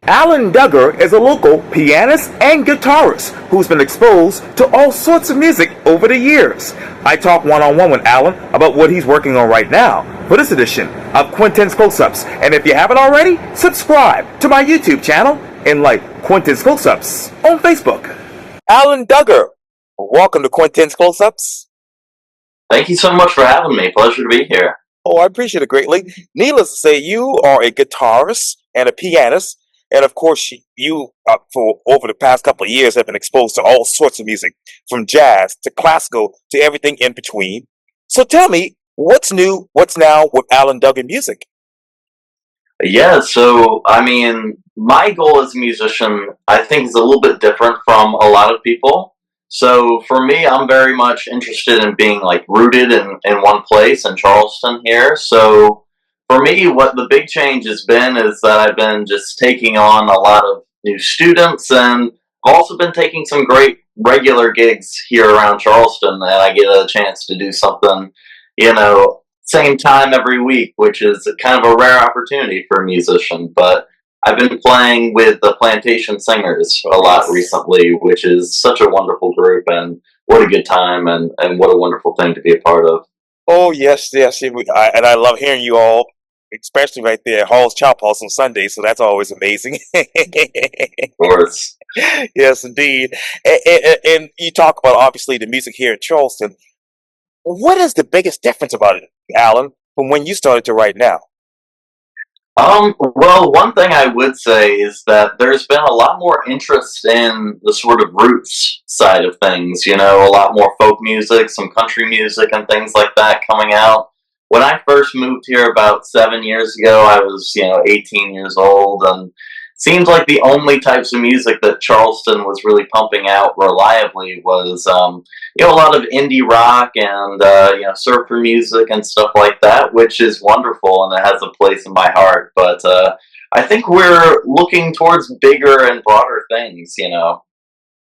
Alan Duggar is a local pianist and guitarist who's been exposed to all sorts of music over the years. I talk one-on-one with Alan about what he's working on right now for this edition of Quintin's Close-Ups. And if you haven't already, subscribe to my YouTube channel and like Quintin's Close-Ups on Facebook. Alan Duggar, welcome to Quintin's Close-Ups. Thank you so much for having me. Pleasure to be here. Oh, I appreciate it greatly. Needless to say, you are a guitarist and a pianist. And of course, you for over the past couple of years, have been exposed to all sorts of music, from jazz to classical to everything in between. So tell me, what's new, what's now with Alan Duggar music? Yeah, so my goal as a musician, I think, is a little bit different from a lot of people. So for me, I'm very much interested in being like rooted in one place in Charleston here. So for me, what the big change has been is that I've been just taking on a lot of new students, and I've also been taking some great regular gigs here around Charleston, and I get a chance to do something, same time every week, which is kind of a rare opportunity for a musician. But I've been playing with the Plantation Singers a lot recently, which is such a wonderful group, and what a good time, and what a wonderful thing to be a part of. Oh, yes, yes. And I love hearing you all, especially right there at Hall's Chop House on Sunday. So that's always amazing. Of course. Yes, indeed. And you talk about, obviously, the music here in Charleston. What is the biggest difference about it, Alan, from when you started to right now? Well, one thing I would say is that there's been a lot more interest in the sort of roots side of things, a lot more folk music, some country music and things like that coming out. When I first moved here about 7 years ago, I was, 18 years old, and seems like the only types of music that Charleston was really pumping out reliably was, a lot of indie rock and, surfer music and stuff like that, which is wonderful and it has a place in my heart. But I think we're looking towards bigger and broader things.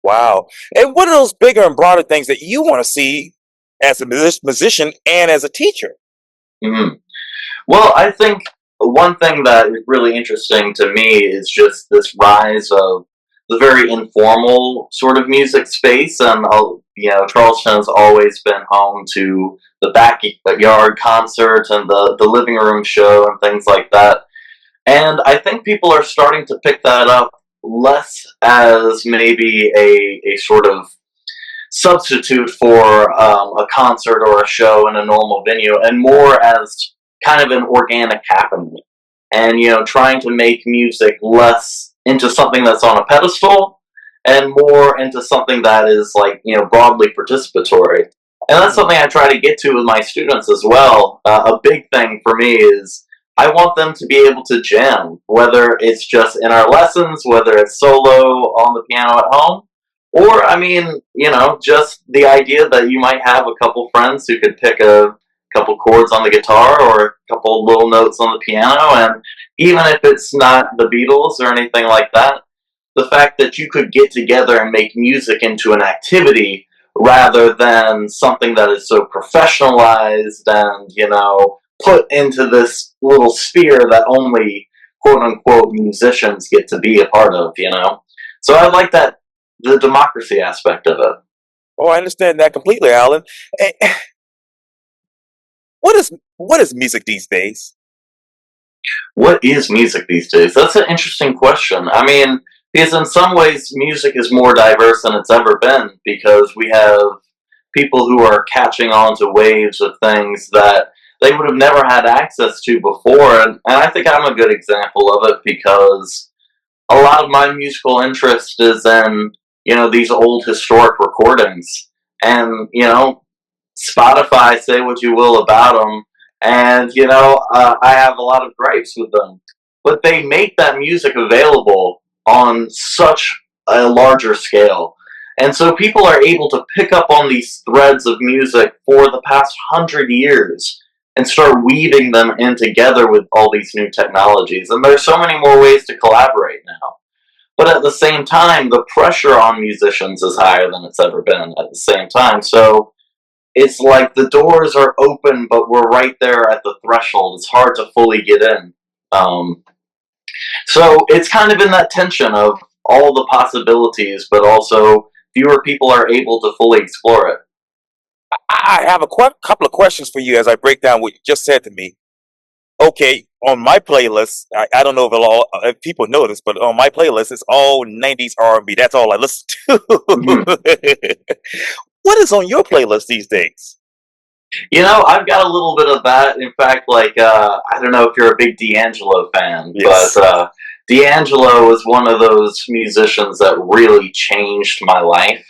Wow. And what are those bigger and broader things that you want to see as a musician and as a teacher? Mhm. Well, I think one thing that is really interesting to me is just this rise of the very informal sort of music space, and Charleston has always been home to the backyard concert and the living room show and things like that. And I think people are starting to pick that up less as maybe a sort of substitute for a concert or a show in a normal venue, and more as kind of an organic happening. And, trying to make music less into something that's on a pedestal and more into something that is like, broadly participatory. And that's something I try to get to with my students as well. A big thing for me is I want them to be able to jam, whether it's just in our lessons, whether it's solo on the piano at home, or, just the idea that you might have a couple friends who could pick a couple chords on the guitar or a couple little notes on the piano, and even if it's not the Beatles or anything like that, the fact that you could get together and make music into an activity rather than something that is so professionalized and, put into this little sphere that only quote unquote musicians get to be a part of. So I like that, the democracy aspect of it. Oh, I understand that completely, Alan. Eh, what is music these days? What is music these days? That's an interesting question. Because in some ways, music is more diverse than it's ever been, because we have people who are catching on to waves of things that they would have never had access to before. And I think I'm a good example of it, because a lot of my musical interest is in, these old historic recordings. And, Spotify, say what you will about them, and I have a lot of gripes with them, but they make that music available on such a larger scale, and so people are able to pick up on these threads of music for the past 100 years and start weaving them in together with all these new technologies. And there's so many more ways to collaborate now. But at the same time, the pressure on musicians is higher than it's ever been at the same time. So it's like the doors are open, but we're right there at the threshold. It's hard to fully get in. Um, So it's kind of in that tension of all the possibilities, but also fewer people are able to fully explore it. I have a couple of questions for you as I break down what you just said to me. Okay, on my playlist, I don't know if people know this, but on my playlist, it's all '90s R&B. That's all I listen Mhm. to. What is on your playlist these days? I've got a little bit of that. In fact, I don't know if you're a big D'Angelo fan, but Yes. D'Angelo was one of those musicians that really changed my life.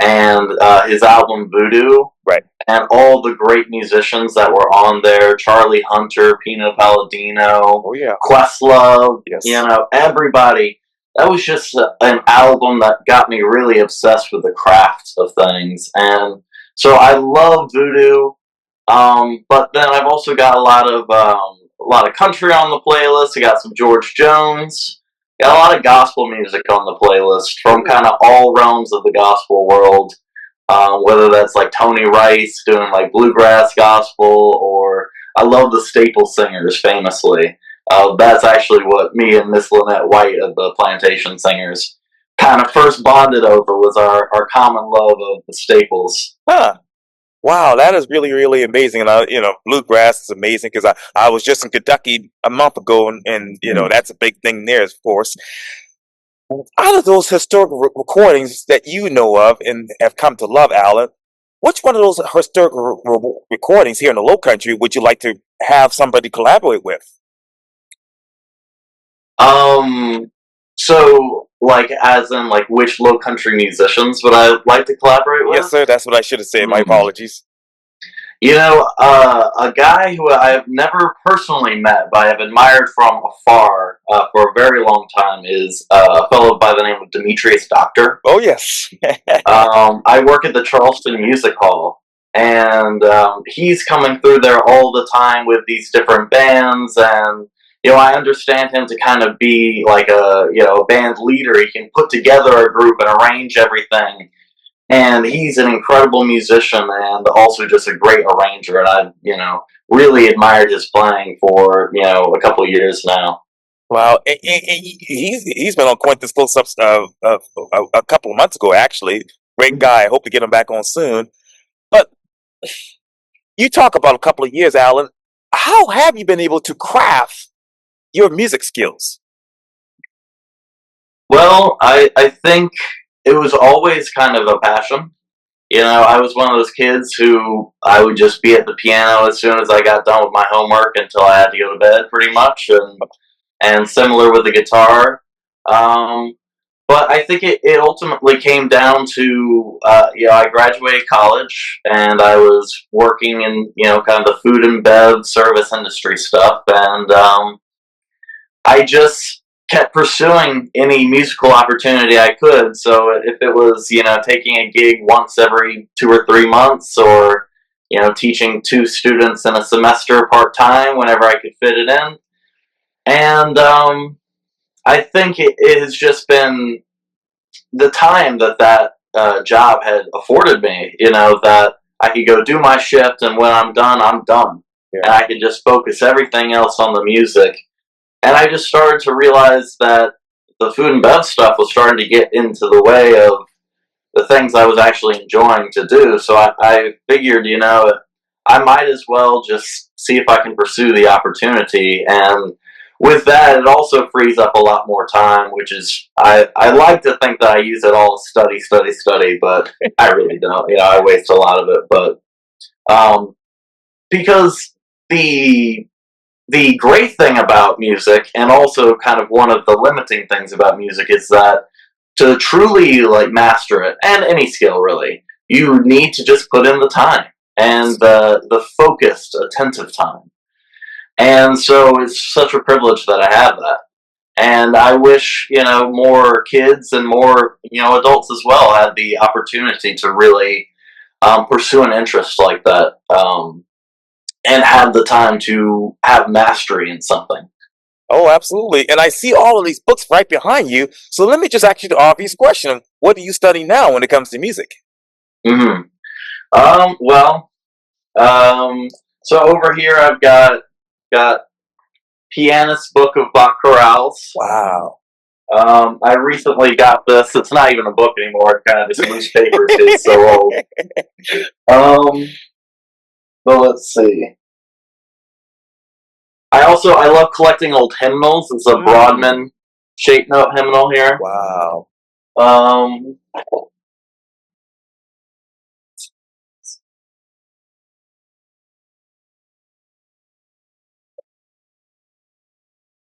And his album Voodoo, Right. and all the great musicians that were on there, Charlie Hunter, Pino Palladino, Oh yeah. Questlove, Yes. everybody. That was just an album that got me really obsessed with the craft of things. And so I love Voodoo. But then I've also got a lot of country on the playlist. I got some George Jones. Got a lot of gospel music on the playlist from Oh. kind of all realms of the gospel world. Whether that's like Tony Rice doing like bluegrass gospel, or I love the Staple Singers famously. That's actually what me and Miss Lynette White of the Plantation Singers kind of first bonded over, was our common love of the Staples. Huh. Wow, that is really, really amazing. And bluegrass is amazing because I was just in Kentucky a month ago, and that's a big thing there, of course. Out of those historical recordings that you know of and have come to love, Alan, which one of those historical recordings here in the Low Country would you like to have somebody collaborate with? Um, so like as in like which low country musicians would I like to collaborate Yes, with? sir. That's what I should have said. My Hmm. apologies. A guy who I've never personally met, but I've admired from afar for a very long time, is a fellow by the name of Demetrius Doctor. Oh, yes. I work at the Charleston Music Hall, and he's coming through there all the time with these different bands, and I understand him to kind of be like a band leader. He can put together a group and arrange everything, and he's an incredible musician and also just a great arranger. And I've really admired his playing for a couple of years now. Wow, and he's been on Quintin's close ups a couple of months ago, actually. Great guy. I hope to get him back on soon. But you talk about a couple of years, Alan. How have you been able to craft your music skills? Well, I think it was always kind of a passion. I was one of those kids who I would just be at the piano as soon as I got done with my homework until I had to go to bed, pretty much. And similar with the guitar. Um, but I think it ultimately came down to, I graduated college and I was working in, kind of the food and bev service industry stuff. And I just kept pursuing any musical opportunity I could. So if it was, taking a gig once every 2 or 3 months, or, teaching two students in a semester part time whenever I could fit it in. And I think it has just been the time that job had afforded me, that I could go do my shift, and when I'm done, I'm done. Yeah. And I could just focus everything else on the music. And I just started to realize that the food and bev stuff was starting to get into the way of the things I was actually enjoying to do. So I figured, I might as well just see if I can pursue the opportunity. And with that, it also frees up a lot more time, which is, I like to think that I use it all study, study, study, but I really don't. I waste a lot of it. But um, because the great thing about music, and also kind of one of the limiting things about music, is that to truly like master it, and any skill really, you need to just put in the time and the focused, attentive time. And so it's such a privilege that I have that. And I wish more kids and more adults as well had the opportunity to really pursue an interest like that, and have the time to have mastery in something. Oh, absolutely. And I see all of these books right behind you. So let me just ask you the obvious question. What do you study now when it comes to music? Hmm. Well, um, so over here I've got Pianist book of Bach chorales. Wow. I recently got this. It's not even a book anymore. It's kind of just loose papers. It's so old. But let's see. I love collecting old hymnals. It's a Broadman shape note hymnal here. Wow. Um,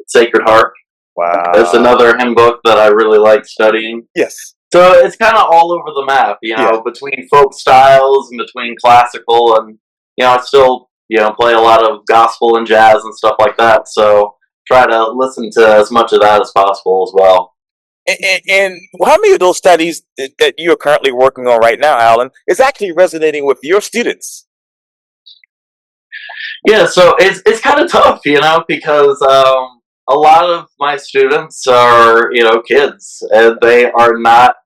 Sacred Heart. Wow. It's another hymn book that I really like studying. Yes. So it's kind of all over the map, between folk styles and between classical, and I still play a lot of gospel and jazz and stuff like that. So try to listen to as much of that as possible as well. And how many of those studies that you are currently working on right now, Alan, is actually resonating with your students? Yeah, so it's kind of tough, because a lot of my students are kids, and they are not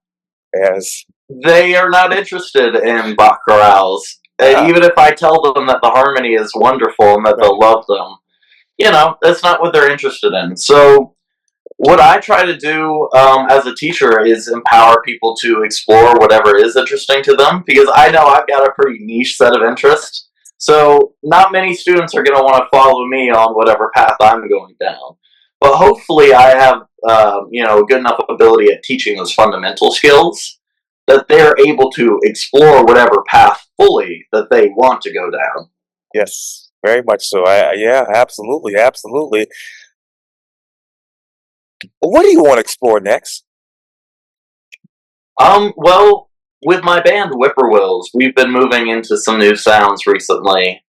interested in Bach chorales. Even if I tell them that the harmony is wonderful and that they'll love them, that's not what they're interested in. So what I try to do as a teacher is empower people to explore whatever is interesting to them, because I know I've got a pretty niche set of interests. So not many students are going to want to follow me on whatever path I'm going down. But hopefully I have a good enough ability at teaching those fundamental skills that they're able to explore whatever path fully that they want to go down. Yes, very much so. Yeah, absolutely, absolutely. What do you want to explore next? Well, with my band Whippoorwills, we've been moving into some new sounds recently.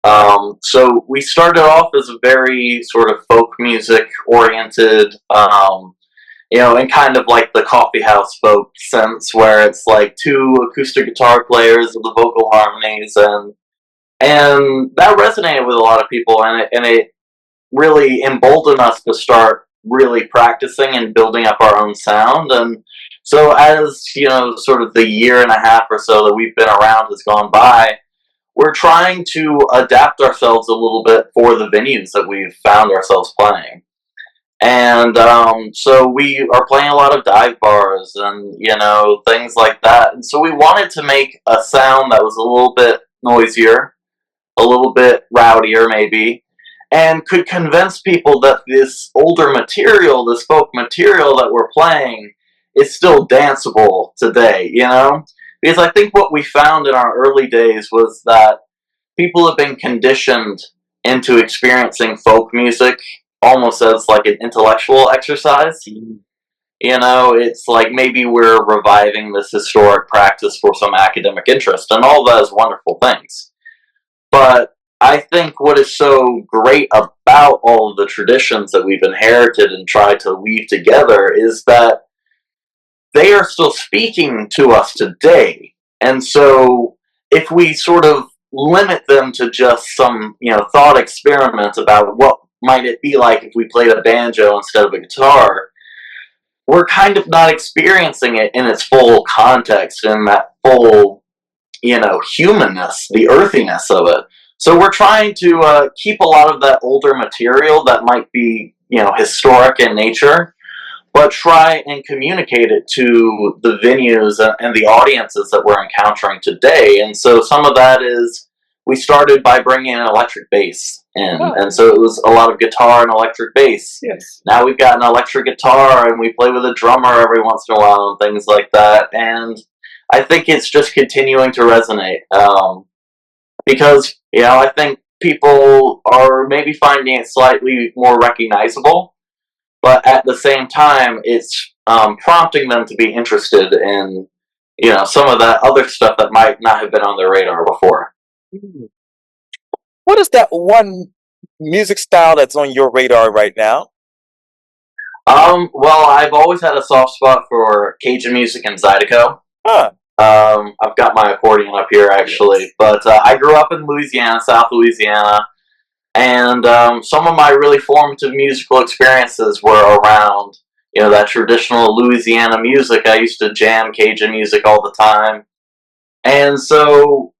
So we started off as a very sort of folk music oriented, in kind of like the coffee house folk sense, where it's like two acoustic guitar players with the vocal harmonies, and that resonated with a lot of people, and it really emboldened us to start really practicing and building up our own sound. And so as sort of the year and a half or so that we've been around has gone by, we're trying to adapt ourselves a little bit for the venues that we've found ourselves playing. And so we are playing a lot of dive bars and things like that. And so we wanted to make a sound that was a little bit noisier, a little bit rowdier maybe, and could convince people that this older material, this folk material that we're playing, is still danceable today, Because I think what we found in our early days was that people have been conditioned into experiencing folk music almost as like an intellectual exercise. It's like maybe we're reviving this historic practice for some academic interest, and all that is wonderful things. But I think what is so great about all of the traditions that we've inherited and tried to weave together is that they are still speaking to us today. And so if we sort of limit them to just some, thought experiment about what might it be like if we played a banjo instead of a guitar, we're kind of not experiencing it in its full context and that full, humanness, the earthiness of it. So we're trying to keep a lot of that older material that might be, historic in nature, but try and communicate it to the venues and the audiences that we're encountering today. And so some of that is, we started by bringing an electric bass in, and so it was a lot of guitar and electric bass. Yes. Now we've got an electric guitar, and we play with a drummer every once in a while and things like that. And I think it's just continuing to resonate, because I think people are maybe finding it slightly more recognizable, but at the same time, it's prompting them to be interested in some of that other stuff that might not have been on their radar before. What is that one music style that's on your radar right now? Well, I've always had a soft spot for Cajun music and Zydeco. Huh. I've got my accordion up here, actually. But I grew up in Louisiana, South Louisiana, and some of my really formative musical experiences were around, that traditional Louisiana music. I used to jam Cajun music all the time. And so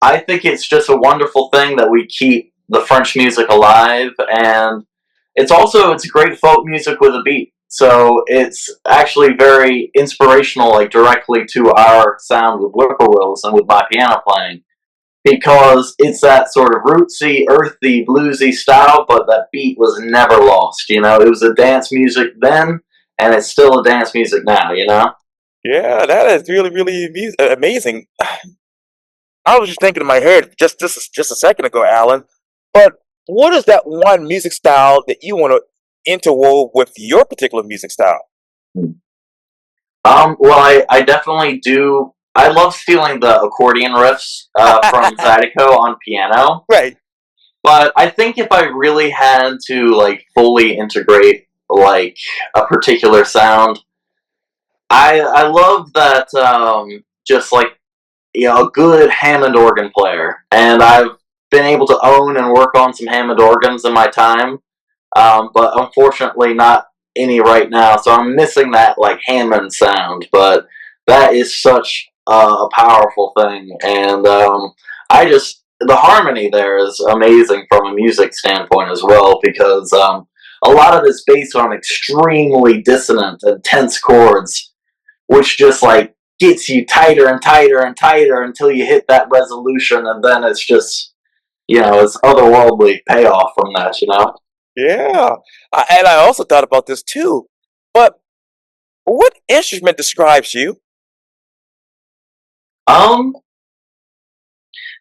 I think it's just a wonderful thing that we keep the French music alive, and it's great folk music with a beat. So it's actually very inspirational, like directly to our sound with whippoorwills and with my piano playing, because it's that sort of rootsy, earthy, bluesy style, but that beat was never lost. You know, it was a dance music then, and it's still a dance music now. You know. Yeah, that is really, really amazing. I was just thinking in my head just a second ago, Alan. But what is that one music style that you want to interwove with your particular music style? Well, I definitely do. I love stealing the accordion riffs from Zydeco on piano, Right. but I think if I really had to like fully integrate like a particular sound, I love that just like a good Hammond organ player, and I've been able to own and work on some Hammond organs in my time, but unfortunately not any right now. So I'm missing that like Hammond sound, but that is such a powerful thing, and I just the harmony there is amazing from a music standpoint as well because a lot of it's based on extremely dissonant and tense chords, which just like gets you tighter and tighter and tighter until you hit that resolution, and then it's just it's otherworldly payoff from that. Yeah. And I also thought about this too. But what instrument describes you? Um,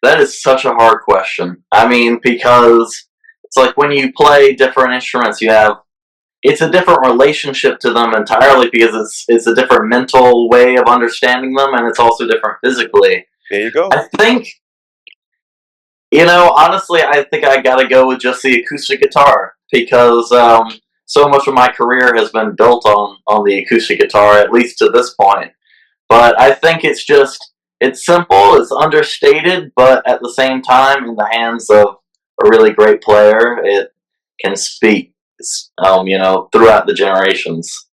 that is such a hard question. I mean, because it's like when you play different instruments, it's a different relationship to them entirely because it's a different mental way of understanding them, and it's also different physically. There you go. I think honestly, I think I gotta go with just the acoustic guitar because so much of my career has been built on the acoustic guitar, at least to this point. But I think it's simple, it's understated, but at the same time, in the hands of a really great player, it can speak, throughout the generations.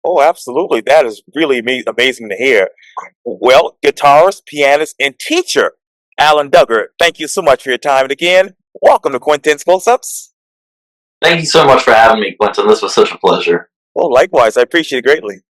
Oh, absolutely. That is really amazing to hear. Well, guitarist, pianist, and teacher, Alan Duggar, thank you so much for your time. And again, welcome to Quintin's Close Ups. Thank you so much for having me, Quentin. This was such a pleasure. Well, likewise, I appreciate it greatly.